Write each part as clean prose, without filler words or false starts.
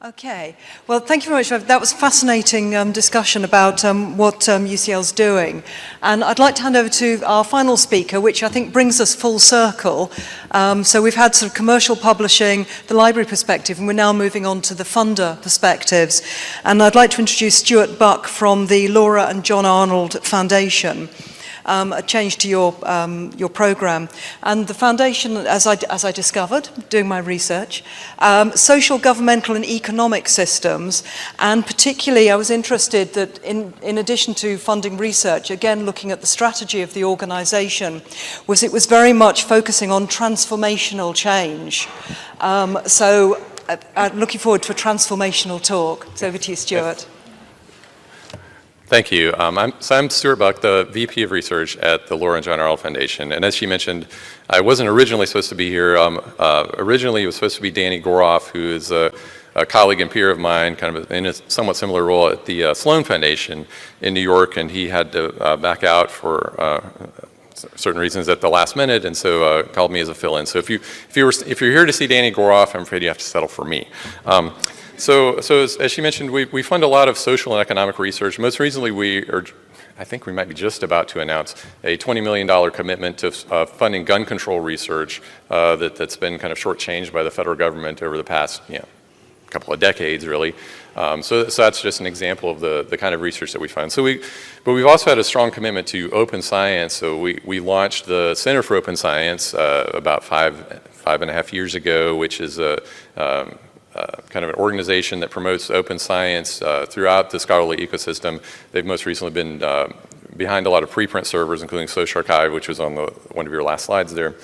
Okay. Well, thank you very much. That was a fascinating discussion about what UCL's doing. And I'd like to hand over to our final speaker, which I think brings us full circle. So we've had sort of commercial publishing, the library perspective, and we're now moving on to the funder perspectives. And I'd like to introduce Stuart Buck from the Laura and John Arnold Foundation. A change to your program. And the foundation, as I discovered, doing my research, social, governmental and economic systems, and particularly I was interested that in addition to funding research, again looking at the strategy of the organization, it was very much focusing on transformational change. So I'm looking forward to a transformational talk. So over to you, Stuart. Thank you. I'm Stuart Buck, the VP of Research at the Laura and John Arnold Foundation. And as she mentioned, I wasn't originally supposed to be here. Originally, it was supposed to be Danny Goroff, who is a colleague and peer of mine, kind of in a somewhat similar role at the Sloan Foundation in New York, and he had to back out for certain reasons at the last minute, and so called me as a fill-in. So if you're here to see Danny Goroff, I'm afraid you have to settle for me. So as she mentioned, we fund a lot of social and economic research. Most recently, I think we might be just about to announce a $20 million commitment to funding gun control research that's been kind of shortchanged by the federal government over the past couple of decades, really. So that's just an example of the kind of research that we fund. But we've also had a strong commitment to open science. So we launched the Center for Open Science about five and a half years ago, which is kind of an organization that promotes open science throughout the scholarly ecosystem. They've most recently been behind a lot of preprint servers, including SocIarchive, which was on one of your last slides there.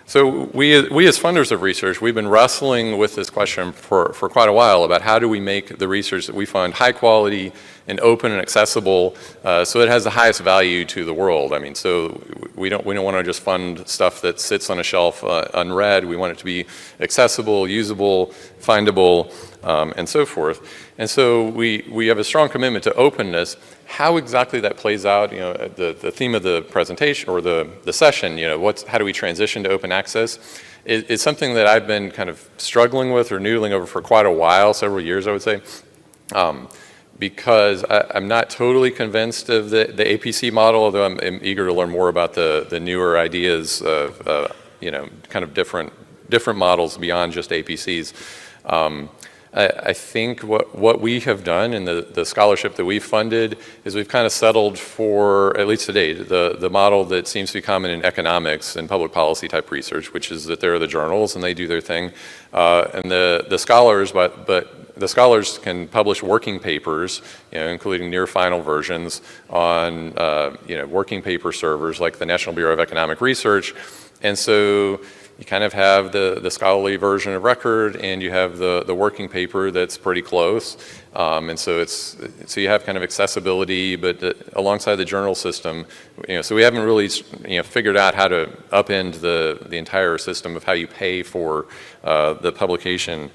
So we as funders of research, we've been wrestling with this question for quite a while about how do we make the research that we fund high quality and open and accessible so it has the highest value to the world. I mean, so we don't want to just fund stuff that sits on a shelf unread. We want it to be accessible, usable, findable, and so forth. And so we have a strong commitment to openness. How exactly that plays out, the theme of the presentation or the session, how do we transition to open access? It's something that I've been kind of struggling with or noodling over for quite a while, several years, I would say. Because I'm not totally convinced of the APC model, although I'm eager to learn more about the newer ideas of kind of different models beyond just APCs. I think what we have done in the scholarship that we've funded is we've kind of settled for, at least to date, the model that seems to be common in economics and public policy type research, which is that there are the journals and they do their thing, and the scholars, but the scholars can publish working papers, including near final versions on working paper servers like the National Bureau of Economic Research, and so you kind of have the scholarly version of record, and you have the working paper that's pretty close, and so you have kind of accessibility, but alongside the journal system, so we haven't really figured out how to upend the entire system of how you pay for the publication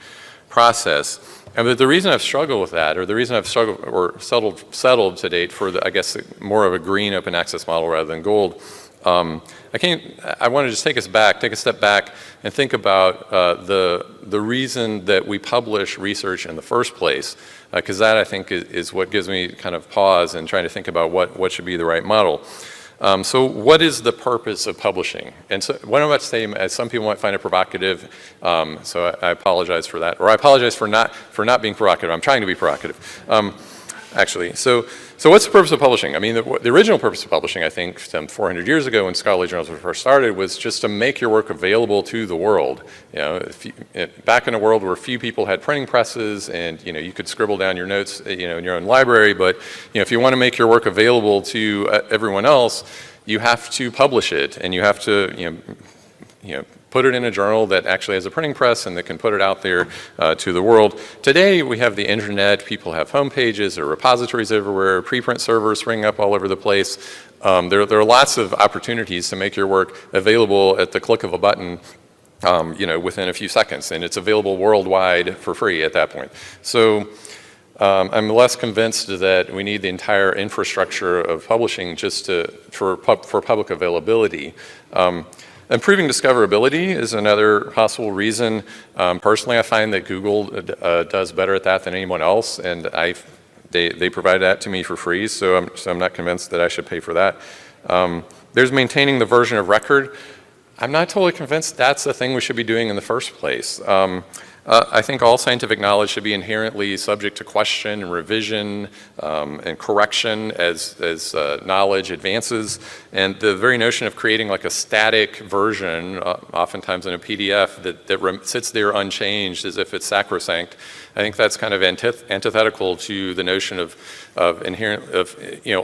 process. And the reason I've struggled with that, or the reason I've struggled or settled to date for I guess more of a green open access model rather than gold. I want to just take a step back and think about the reason that we publish research in the first place, because that I think is what gives me kind of pause in trying to think about what should be the right model. So what is the purpose of publishing? And so what I'm about to say, as some people might find it provocative, so I apologize for that, or I apologize for not being provocative. I'm trying to be provocative, actually. So what's the purpose of publishing? I mean, the original purpose of publishing, I think, some 400 years ago when scholarly journals were first started, was just to make your work available to the world. Back in a world where few people had printing presses, and you could scribble down your notes, in your own library. But if you want to make your work available to everyone else, you have to publish it, and you have to, put it in a journal that actually has a printing press and that can put it out there to the world. Today, we have the internet. People have home pages, there are repositories everywhere, preprint servers springing up all over the place. There are lots of opportunities to make your work available at the click of a button, within a few seconds, and it's available worldwide for free at that point. So I'm less convinced that we need the entire infrastructure of publishing just for public availability. Improving discoverability is another possible reason. Personally, I find that Google does better at that than anyone else, and they provide that to me for free, so I'm not convinced that I should pay for that. There's maintaining the version of record. I'm not totally convinced that's the thing we should be doing in the first place. I think all scientific knowledge should be inherently subject to question and revision and correction as knowledge advances. And the very notion of creating like a static version, oftentimes in a PDF, that sits there unchanged as if it's sacrosanct, I think that's kind of antithetical to the notion of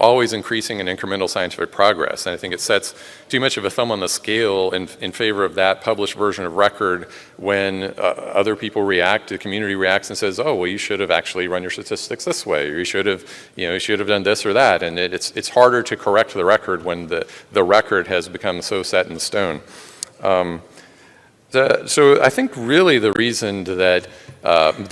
always increasing and incremental scientific progress. And I think it sets too much of a thumb on the scale in favor of that published version of record when other people react, the community reacts and says, oh, well, you should have actually run your statistics this way, or you should have done this or that. And it's harder to correct the record when the record has become so set in stone. So I think really the reason that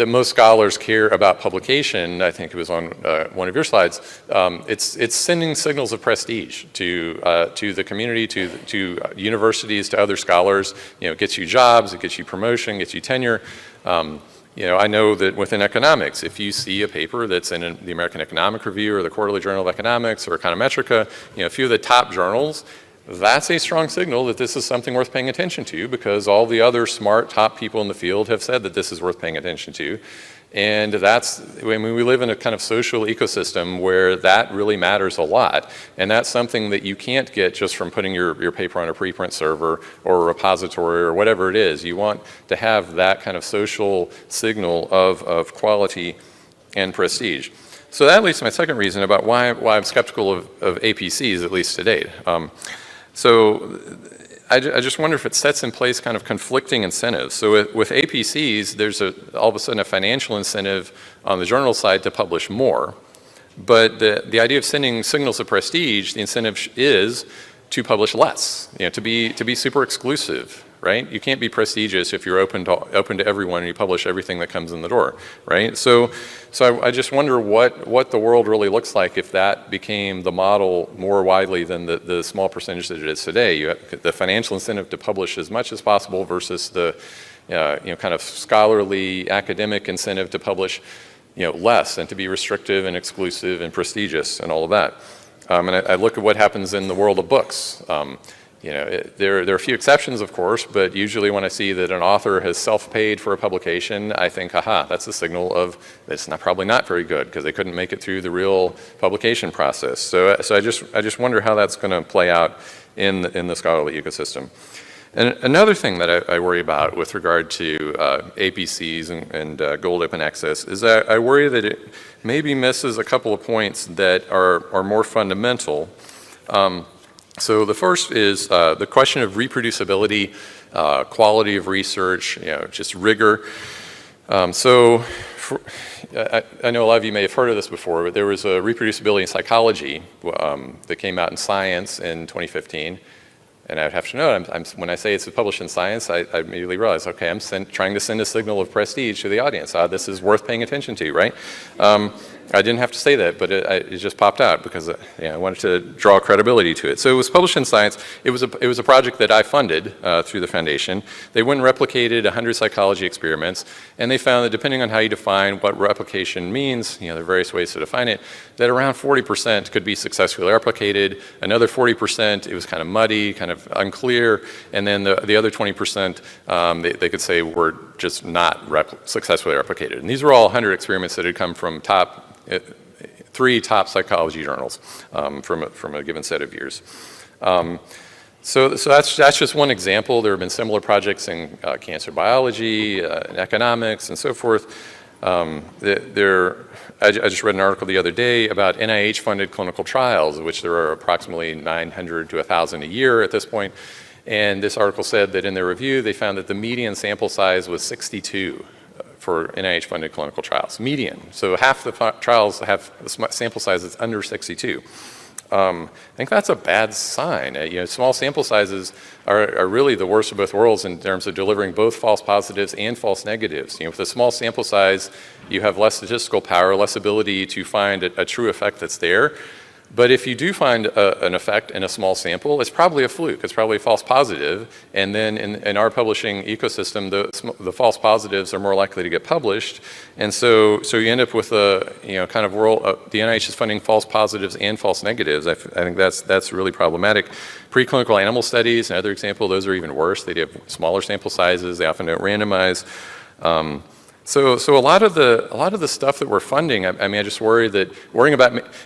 most scholars care about publication, I think it was on one of your slides, it's sending signals of prestige to the community, to universities, to other scholars. It gets you jobs, it gets you promotion, gets you tenure. I know that within economics, if you see a paper that's in the American Economic Review or the Quarterly Journal of Economics or Econometrica, a few of the top journals, that's a strong signal that this is something worth paying attention to, because all the other smart top people in the field have said that this is worth paying attention to. And we live in a kind of social ecosystem where that really matters a lot. And that's something that you can't get just from putting your paper on a preprint server or a repository or whatever it is. You want to have that kind of social signal of quality and prestige. So that leads to my second reason about why I'm skeptical of APCs, at least to date. So I just wonder if it sets in place kind of conflicting incentives. So with APCs, there's all of a sudden a financial incentive on the journal side to publish more. But the idea of sending signals of prestige, the incentive is to publish less, to be super exclusive, right? You can't be prestigious if you're open to everyone and you publish everything that comes in the door, right? So I just wonder what the world really looks like if that became the model more widely than the small percentage that it is today. You have the financial incentive to publish as much as possible versus the kind of scholarly academic incentive to publish less and to be restrictive and exclusive and prestigious and all of that. And I look at what happens in the world of books. There are a few exceptions, of course, but usually when I see that an author has self-paid for a publication, I think, aha, that's a signal of it's probably not very good because they couldn't make it through the real publication process. So I just wonder how that's going to play out in the scholarly ecosystem. And another thing that I worry about with regard to APCs and gold open access is that I worry that it maybe misses a couple of points that are more fundamental. So the first is the question of reproducibility, quality of research, just rigor. I know a lot of you may have heard of this before, but there was a reproducibility in psychology that came out in Science in 2015. And I'd have to note, when I say it's published in Science, I immediately realize, okay, I'm trying to send a signal of prestige to the audience. This is worth paying attention to, right? I didn't have to say that, but it just popped out because I wanted to draw credibility to it. So it was published in Science. It was a project that I funded through the foundation. They went and replicated 100 psychology experiments, and they found that depending on how you define what replication means, there are various ways to define it, that around 40% could be successfully replicated. Another 40%, it was kind of muddy, kind of unclear, and then the other 20%, they could say were just not successfully replicated. And these were all 100 experiments that had come from three top psychology journals from a given set of years. So that's just one example. There have been similar projects in cancer biology, in economics, and so forth. I just read an article the other day about NIH-funded clinical trials, of which there are approximately 900 to 1,000 a year at this point. And this article said that in their review, they found that the median sample size was 62 for NIH-funded clinical trials. Median. So half the trials have a sample size that's under 62. I think that's a bad sign. Small sample sizes are really the worst of both worlds in terms of delivering both false positives and false negatives. With a small sample size, you have less statistical power, less ability to find a true effect that's there. But if you do find an effect in a small sample, it's probably a fluke. It's probably a false positive. And then in our publishing ecosystem, the false positives are more likely to get published. And so you end up with a kind of world. The NIH is funding false positives and false negatives. I think that's really problematic. Preclinical animal studies, another example, those are even worse. They have smaller sample sizes. They often don't randomize. So a lot of the stuff that we're funding, I mean, I just worry that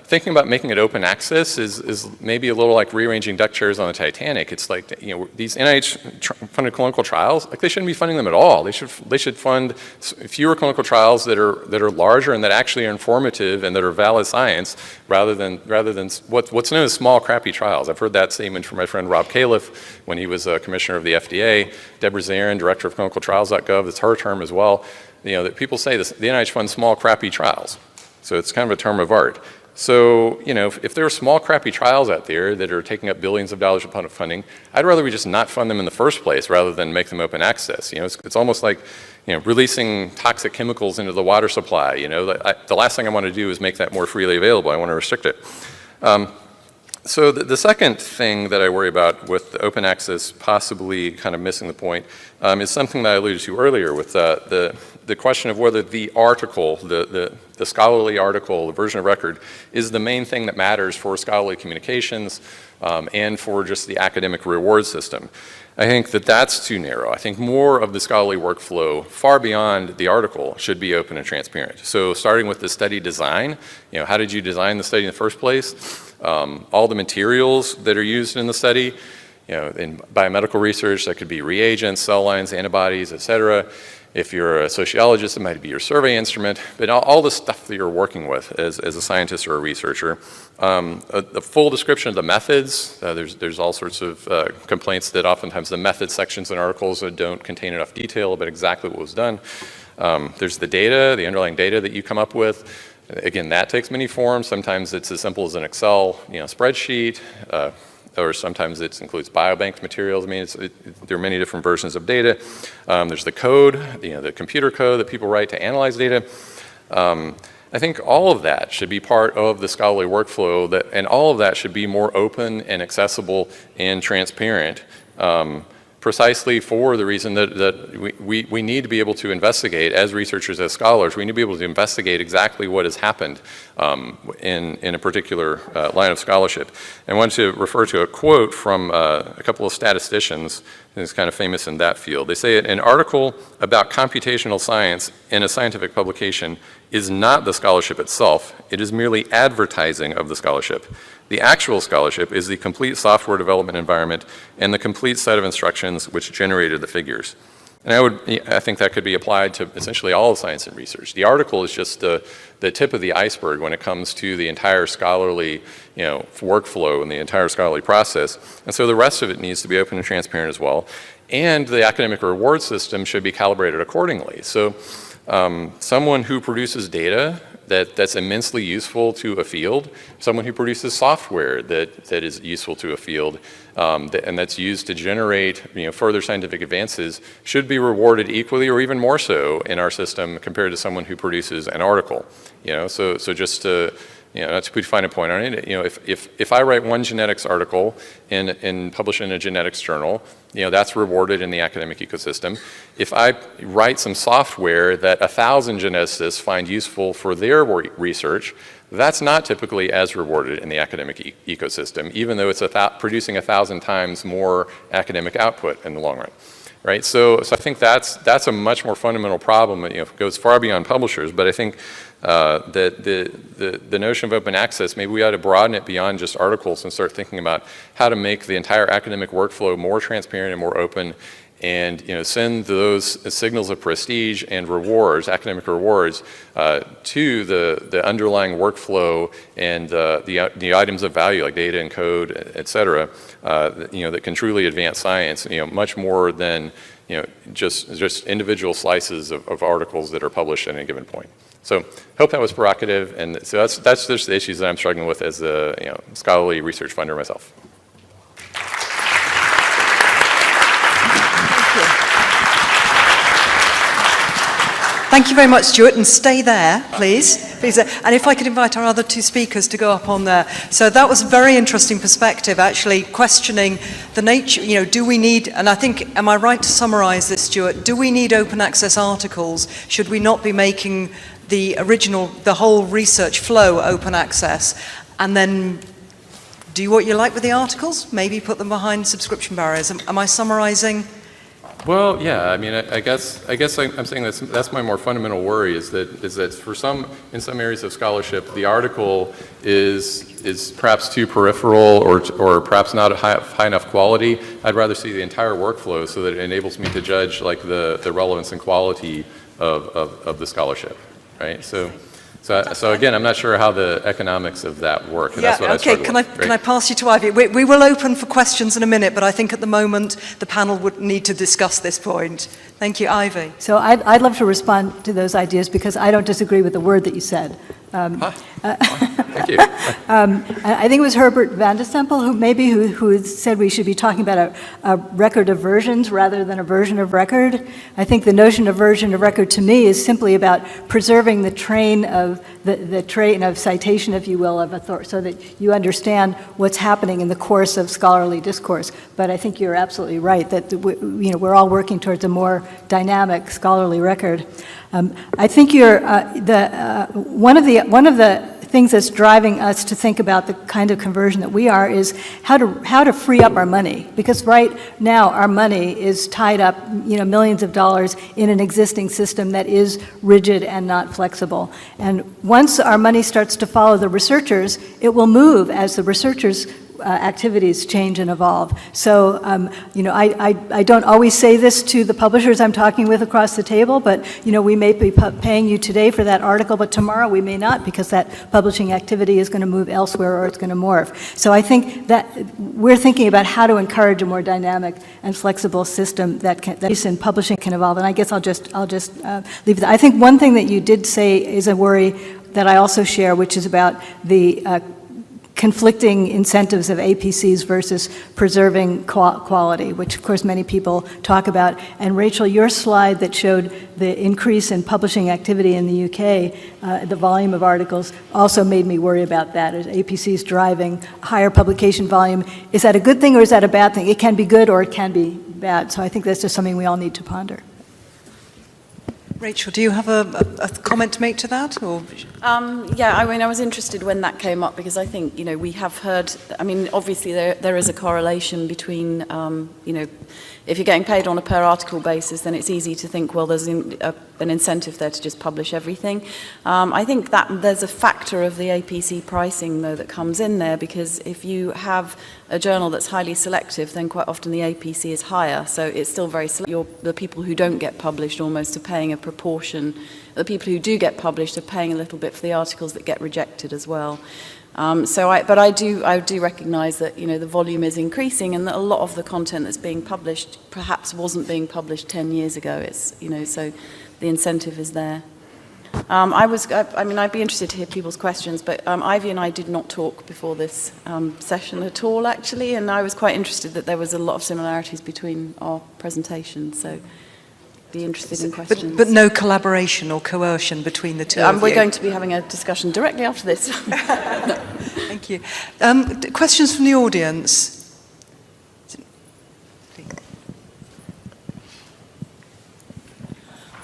thinking about making it open access is maybe a little like rearranging deck chairs on the Titanic. It's like, these NIH-funded clinical trials, like they shouldn't be funding them at all. They should fund fewer clinical trials that are larger and that actually are informative and that are valid science, rather than what's known as small, crappy trials. I've heard that statement from my friend Rob Califf when he was commissioner of the FDA. Deborah Zarin, director of clinicaltrials.gov, that's her term as well. That people say the NIH funds small, crappy trials. So it's kind of a term of art. So, if there are small, crappy trials out there that are taking up billions of dollars of funding, I'd rather we just not fund them in the first place rather than make them open access. It's almost like, releasing toxic chemicals into the water supply. The last thing I want to do is make that more freely available. I want to restrict it. So the second thing that I worry about with the open access possibly kind of missing the point is something that I alluded to earlier with the question of whether the article, the scholarly article, the version of record, is the main thing that matters for scholarly communications and for just the academic reward system. I think that that's too narrow. I think more of the scholarly workflow, far beyond the article, should be open and transparent. So starting with the study design, how did you design the study in the first place? All the materials that are used in the study, in biomedical research, that could be reagents, cell lines, antibodies, et cetera. If you're a sociologist, it might be your survey instrument, but all the stuff that you're working with as a scientist or a researcher. The full description of the methods, there's all sorts of complaints that oftentimes the method sections in articles don't contain enough detail about exactly what was done. There's the data, the underlying data that you come up with. Again, that takes many forms. Sometimes it's as simple as an Excel spreadsheet, or sometimes it includes biobank materials. I mean, there are many different versions of data. There's the code, the computer code that people write to analyze data. I think all of that should be part of the scholarly workflow, and all of that should be more open and accessible and transparent. Precisely for the reason that we need to be able to investigate, as researchers, as scholars, we need to be able to investigate exactly what has happened in a particular line of scholarship. And I want to refer to a quote from a couple of statisticians who's kind of famous in that field. They say, an article about computational science in a scientific publication is not the scholarship itself, it is merely advertising of the scholarship. The actual scholarship is the complete software development environment and the complete set of instructions which generated the figures. And I think that could be applied to essentially all of science and research. The article is just the tip of the iceberg when it comes to the entire scholarly workflow and the entire scholarly process. And so the rest of it needs to be open and transparent as well. And the academic reward system should be calibrated accordingly. So someone who produces data that's immensely useful to a field, someone who produces software that is useful to a field, and that's used to generate further scientific advances, should be rewarded equally or even more so in our system compared to someone who produces an article. So just to not to put a fine point on it, if I write one genetics article and publish in a genetics journal, that's rewarded in the academic ecosystem. If I write some software that 1,000 geneticists find useful for their research, that's not typically as rewarded in the academic ecosystem, even though it's producing 1,000 times more academic output in the long run. Right, so I think that's a much more fundamental problem. It goes far beyond publishers, but I think that the notion of open access, maybe we ought to broaden it beyond just articles and start thinking about how to make the entire academic workflow more transparent and more open, and send those signals of prestige and rewards, academic rewards, to the underlying workflow and the items of value like data and code, et cetera, that can truly advance science, much more than just individual slices of articles that are published at any given point. So hope that was provocative, and so that's just the issues that I'm struggling with as a scholarly research funder myself. Thank you very much, Stuart, and stay there, please. Please, and if I could invite our other two speakers to go up on there. So that was a very interesting perspective, actually questioning the nature, do we need, and I think, am I right to summarize this, Stuart? Do we need open access articles? Should we not be making the whole research flow open access? And then do what you like with the articles? Maybe put them behind subscription barriers. Am I summarizing? Well, yeah. I mean, I guess I'm saying that's my more fundamental worry is that in some areas of scholarship, the article is perhaps too peripheral or perhaps not high enough quality. I'd rather see the entire workflow so that it enables me to judge like the relevance and quality of the scholarship, right? So again, I'm not sure how the economics of that work. And that's what I struggle with. Can I pass you to Ivy? We will open for questions in a minute, but I think at the moment the panel would need to discuss this point. Thank you, Ivy. So I'd love to respond to those ideas because I don't disagree with the word that you said. Thank you. I think it was Herbert van de Stempel who said we should be talking about a record of versions rather than a version of record. I think the notion of version of record to me is simply about preserving the train of citation, if you will, of authority, so that you understand what's happening in the course of scholarly discourse. But I think you're absolutely right that we're all working towards a more dynamic scholarly record. I think one of the things that's driving us to think about the kind of conversion that we are is how to free up our money, because right now our money is tied up, millions of dollars in an existing system that is rigid and not flexible. And once our money starts to follow the researchers, it will move as the researchers' activities change and evolve. So, I don't always say this to the publishers I'm talking with across the table, but, we may be paying you today for that article, but tomorrow we may not because that publishing activity is going to move elsewhere or it's going to morph. So I think that we're thinking about how to encourage a more dynamic and flexible system that in publishing can evolve. And I guess I'll just leave it. I think one thing that you did say is a worry that I also share, which is about the conflicting incentives of APCs versus preserving quality, which of course many people talk about. And Rachel, your slide that showed the increase in publishing activity in the UK, the volume of articles, also made me worry about that. As APCs driving higher publication volume, is that a good thing or is that a bad thing? It can be good or it can be bad. So I think that's just something we all need to ponder. Rachel, do you have a comment to make to that? Or? Yeah, I was interested when that came up because I think, we have heard, obviously there is a correlation between, if you're getting paid on a per article basis, then it's easy to think, well, there's an incentive there to just publish everything. I think that there's a factor of the APC pricing, though, that comes in there, because if you have a journal that's highly selective, then quite often the APC is higher. So it's still very selective. The people who don't get published almost are paying a proportion. The people who do get published are paying a little bit for the articles that get rejected as well. But I do recognise that the volume is increasing, and that a lot of the content that's being published perhaps wasn't being published 10 years ago. It's so the incentive is there. I'd be interested to hear people's questions, but Ivy and I did not talk before this session at all, actually, and I was quite interested that there was a lot of similarities between our presentations. So. Be interested in questions. But no collaboration or coercion between the two of you? We're going to be having a discussion directly after this. Thank you. Questions from the audience?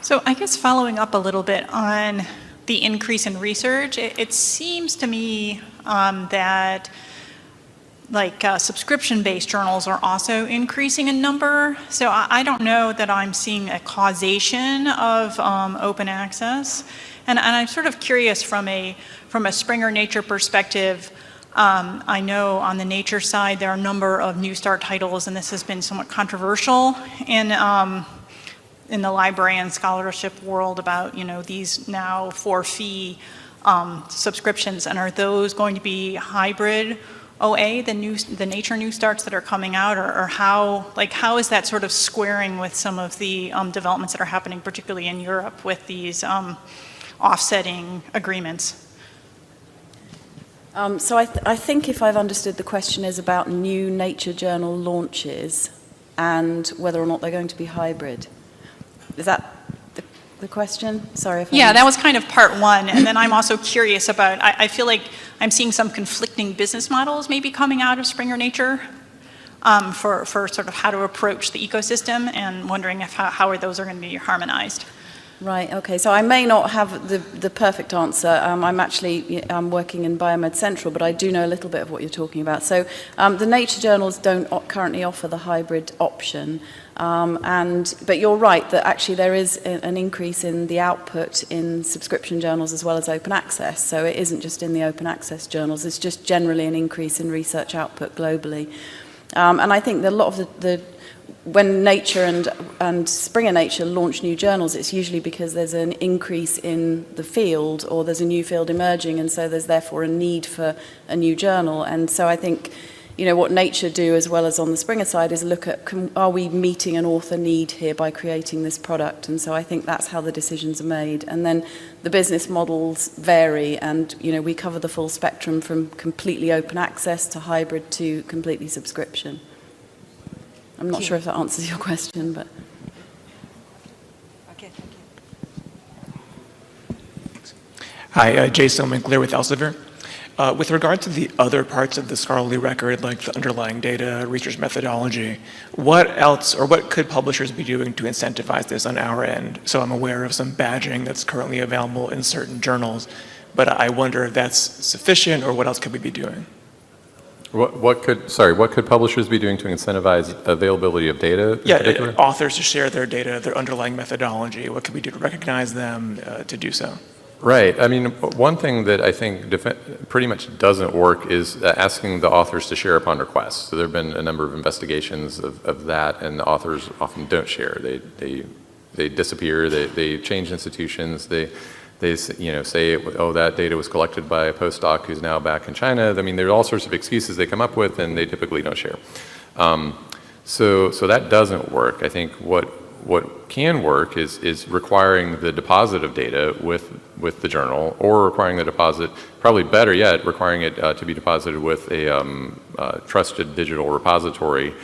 So I guess following up a little bit on the increase in research, it seems to me that subscription-based journals are also increasing in number. So I don't know that I'm seeing a causation of open access. And I'm sort of curious from a Springer Nature perspective. I know on the Nature side there are a number of New Start titles, and this has been somewhat controversial in the library and scholarship world about these now for-fee subscriptions, and are those going to be hybrid OA, the Nature New Starts that are coming out, or how is that sort of squaring with some of the developments that are happening, particularly in Europe, with these offsetting agreements? So I think if I've understood the question is about new Nature journal launches and whether or not they're going to be hybrid. Is that the question? Sorry if Yeah, that was kind of part one. And then I'm also curious about, I feel like I'm seeing some conflicting business models maybe coming out of Springer Nature for sort of how to approach the ecosystem, and wondering if how are those are going to be harmonized. Right, okay, so I may not have the perfect answer. I'm actually working in Biomed Central, but I do know a little bit of what you're talking about. So the Nature journals don't currently offer the hybrid option, but you're right that actually there is an increase in the output in subscription journals as well as open access. So it isn't just in the open access journals, it's just generally an increase in research output globally. And I think that a lot of when Nature and Springer Nature launch new journals, it's usually because there's an increase in the field, or there's a new field emerging, and so there's therefore a need for a new journal. And so I think, what Nature do as well as on the Springer side is look at, are we meeting an author need here by creating this product? And so I think that's how the decisions are made. And then the business models vary, and we cover the full spectrum from completely open access to hybrid to completely subscription. I'm not sure if that answers your question, but... Okay, thank you. Hi, Jason Winkler with Elsevier. With regard to the other parts of the scholarly record, like the underlying data, research methodology, what else, or what could publishers be doing to incentivize this on our end? So I'm aware of some badging that's currently available in certain journals, but I wonder if that's sufficient, or what else could we be doing? What could publishers be doing to incentivize availability of data in particular? Authors to share their data, their underlying methodology. What could we do to recognize them to do so? Right. I mean, one thing that I think pretty much doesn't work is asking the authors to share upon request. So there have been a number of investigations of that, and the authors often don't share. They disappear. They change institutions. They say, oh, that data was collected by a postdoc who's now back in China. I mean, there are all sorts of excuses they come up with, and they typically don't share. So that doesn't work. I think what can work is requiring the deposit of data with the journal, or requiring the deposit, probably better yet, requiring it to be deposited with a trusted digital repository.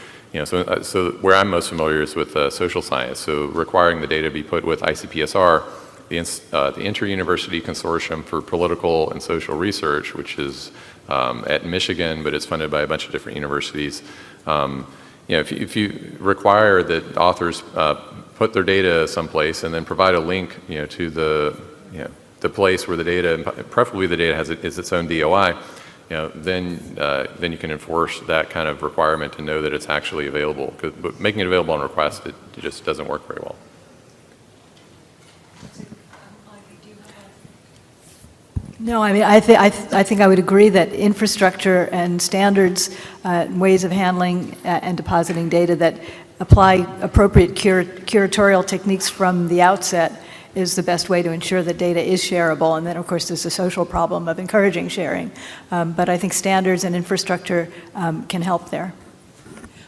So where I'm most familiar is with social science. So requiring the data be put with ICPSR, the Inter-University Consortium for Political and Social Research, which is at Michigan, but it's funded by a bunch of different universities. If you require that authors put their data someplace and then provide a link, to the place where the data, preferably the data is its own DOI, then you can enforce that kind of requirement to know that it's actually available. But making it available on request, it just doesn't work very well. No, I mean, I think I would agree that infrastructure and standards, ways of handling and depositing data that apply appropriate curatorial techniques from the outset is the best way to ensure that data is shareable. And then, of course, there's the social problem of encouraging sharing. But I think standards and infrastructure can help there.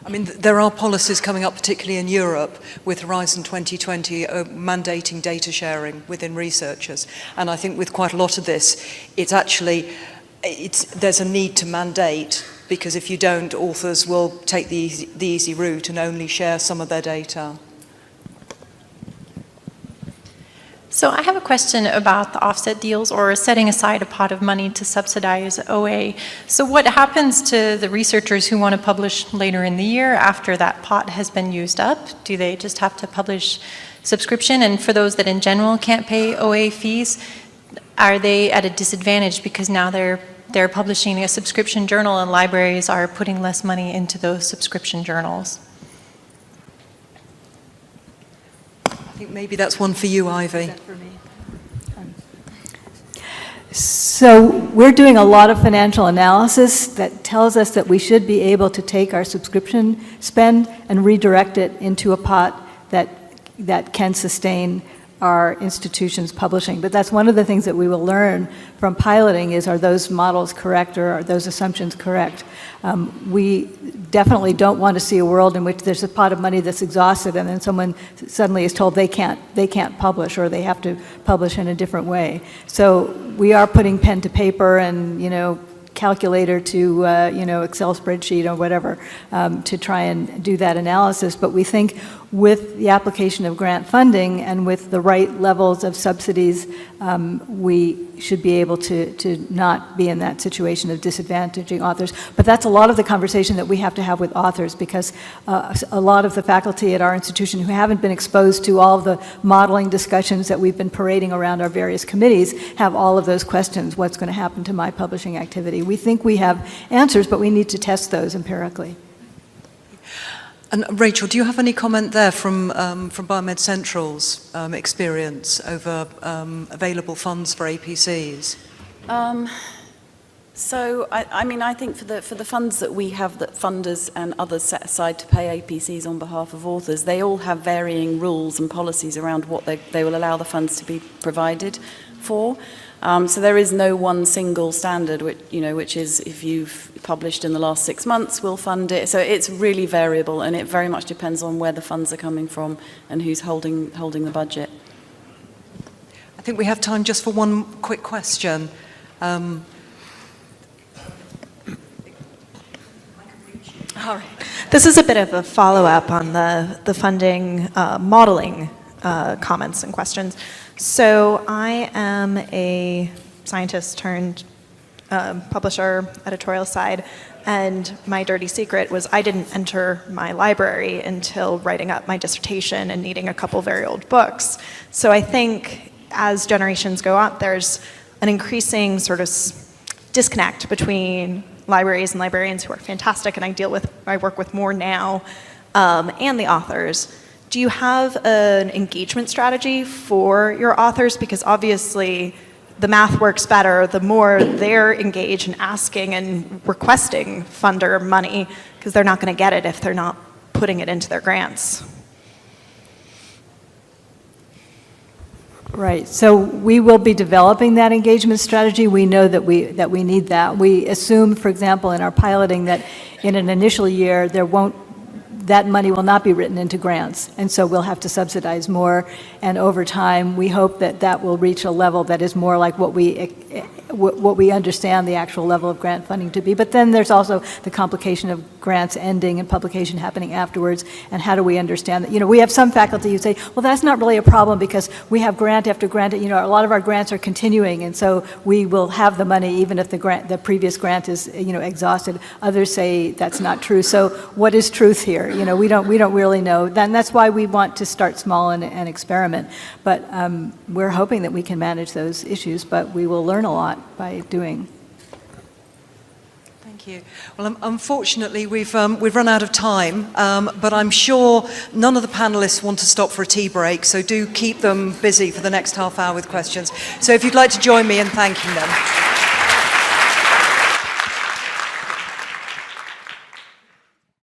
I mean, there are policies coming up, particularly in Europe, with Horizon 2020 mandating data sharing within researchers. And I think with quite a lot of this, there's a need to mandate, because if you don't, authors will take the easy route and only share some of their data. So I have a question about the offset deals, or setting aside a pot of money to subsidize OA. So what happens to the researchers who want to publish later in the year after that pot has been used up? Do they just have to publish subscription? And for those that in general can't pay OA fees, are they at a disadvantage because now they're publishing a subscription journal and libraries are putting less money into those subscription journals? I think maybe that's one for you, Ivy. So we're doing a lot of financial analysis that tells us that we should be able to take our subscription spend and redirect it into a pot that can sustain our institutions' publishing. But that's one of the things that we will learn from piloting is, are those models correct, or are those assumptions correct? We definitely don't want to see a world in which there's a pot of money that's exhausted and then someone suddenly is told they can't publish, or they have to publish in a different way. So we are putting pen to paper and, calculator to, Excel spreadsheet or whatever, to try and do that analysis. But we think with the application of grant funding and with the right levels of subsidies, we should be able to not be in that situation of disadvantaging authors. But that's a lot of the conversation that we have to have with authors, because a lot of the faculty at our institution who haven't been exposed to all of the modeling discussions that we've been parading around our various committees have all of those questions. What's going to happen to my publishing activity? We think we have answers, but we need to test those empirically. And Rachel, do you have any comment there from Biomed Central's experience over available funds for APCs? So, I mean, I think for the funds that we have that funders and others set aside to pay APCs on behalf of authors, they all have varying rules and policies around what they will allow the funds to be provided for. So there is no one single standard, which is if you've published in the last 6 months, we'll fund it. So it's really variable, and it very much depends on where the funds are coming from and who's holding the budget. I think we have time just for one quick question. All right. This is a bit of a follow-up on the funding modeling comments and questions. So I am a scientist turned publisher, editorial side, and my dirty secret was I didn't enter my library until writing up my dissertation and needing a couple very old books. So I think as generations go up, there's an increasing sort of disconnect between libraries and librarians who are fantastic, and I work with more now, and the authors. Do you have an engagement strategy for your authors? Because obviously the math works better the more they're engaged in asking and requesting funder money, because they're not going to get it if they're not putting it into their grants. Right. So we will be developing that engagement strategy. We know that we need that. We assume, for example, in our piloting that in an initial year that money will not be written into grants, and so we'll have to subsidize more. And over time, we hope that will reach a level that is more like what we understand the actual level of grant funding to be. But then there's also the complication of grants ending and publication happening afterwards, and how do we understand that? We have some faculty who say, well, that's not really a problem because we have grant after grant. A lot of our grants are continuing, and so we will have the money even if the previous grant is, exhausted. Others say that's not true. So what is truth here? We don't really know. And that's why we want to start small and experiment. But we're hoping that we can manage those issues, but we will learn a lot by doing. Thank you. Well, unfortunately, we've run out of time, but I'm sure none of the panelists want to stop for a tea break, so do keep them busy for the next half hour with questions. So if you'd like to join me in thanking them.